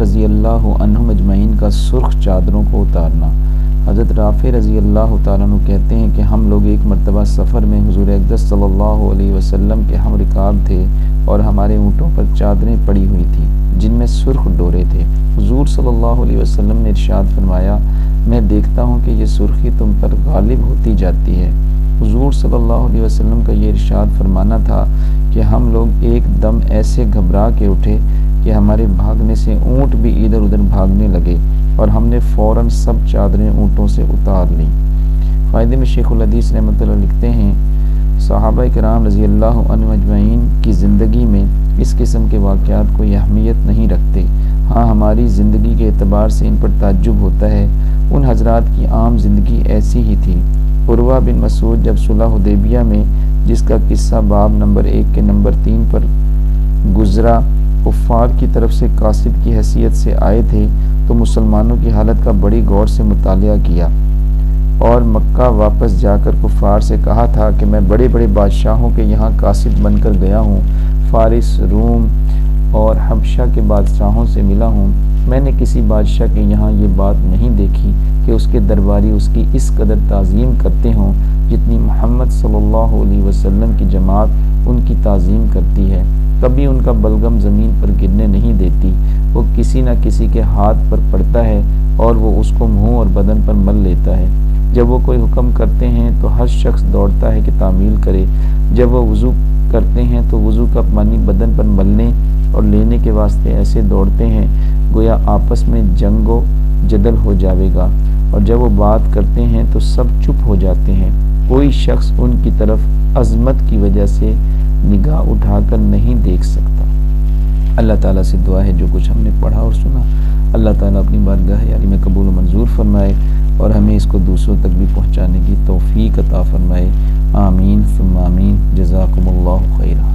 رضی اللہ عنہم اجمعین کا سرخ چادروں کو اتارنا۔ حضرت رافع رضی اللہ تعالیٰ عنہ کہتے ہیں کہ ہم لوگ ایک مرتبہ سفر میں حضور اقدس صلی اللہ علیہ وسلم کے ہم رکاب تھے اور ہمارے اونٹوں پر چادریں پڑی ہوئی تھیں جن میں سرخ ڈورے تھے۔ حضور صلی اللہ علیہ وسلم نے ارشاد فرمایا، میں دیکھتا ہوں کہ یہ سرخی تم پر غالب ہوتی جاتی ہے۔ حضور صلی اللہ علیہ وسلم کا یہ ارشاد فرمانا تھا کہ ہم لوگ ایک دم ایسے گھبرا کے اٹھے کہ ہمارے بھاگنے سے اونٹ بھی ادھر ادھر بھاگنے لگے اور ہم نے فوراً سب چادریں اونٹوں سے اتار لیں۔ فائدے میں شیخ الحدیث رحمۃ اللہ لکھتے ہیں، صحابہ کرام رضی اللہ عنہم اجمعین کی زندگی میں اس قسم کے واقعات کوئی اہمیت نہیں رکھتے، ہاں ہماری زندگی کے اعتبار سے ان پر تعجب ہوتا ہے۔ ان حضرات کی عام زندگی ایسی ہی تھی۔ عروہ بن مسعود جب صلح حدیبیہ میں، جس کا قصہ باب نمبر 1 کے نمبر 3 پر گزرا، کفار کی طرف سے قاصد کی حیثیت سے آئے تھے تو مسلمانوں کی حالت کا بڑی غور سے مطالعہ کیا اور مکہ واپس جا کر کفار سے کہا تھا کہ میں بڑے بڑے بادشاہوں کے یہاں قاصد بن کر گیا ہوں، فارس، روم اور حبشہ کے بادشاہوں سے ملا ہوں، میں نے کسی بادشاہ کے یہاں یہ بات نہیں دیکھی کہ اس کے درباری اس کی اس قدر تعظیم کرتے ہوں جتنی محمد صلی اللہ علیہ وسلم کی جماعت ان کی تعظیم کرتی ہے۔ کبھی ان کا بلغم زمین پر گرنے نہیں دیتی، وہ کسی نہ کسی کے ہاتھ پر پڑتا ہے اور وہ اس کو منہ اور بدن پر مل لیتا ہے۔ جب وہ کوئی حکم کرتے ہیں تو ہر شخص دوڑتا ہے کہ تعمیل کرے، جب وہ وضو کرتے ہیں تو وضو کا پانی بدن پر ملنے اور لینے کے واسطے ایسے دوڑتے ہیں گویا آپس میں جنگ و جدل ہو جاوے گا، اور جب وہ بات کرتے ہیں تو سب چپ ہو جاتے ہیں، کوئی شخص ان کی طرف عظمت کی وجہ سے نگاہ اٹھا کر نہیں دیکھ سکتا۔ اللہ تعالیٰ سے دعا ہے جو کچھ ہم نے پڑھا اور سنا اللہ تعالیٰ اپنی بارگاہ یاری میں قبول و منظور فرمائے اور ہمیں اس کو دوسروں تک بھی پہنچانے کی توفیق عطا فرمائے۔ آمین ثم آمین۔ جزاکم اللہ خیرا۔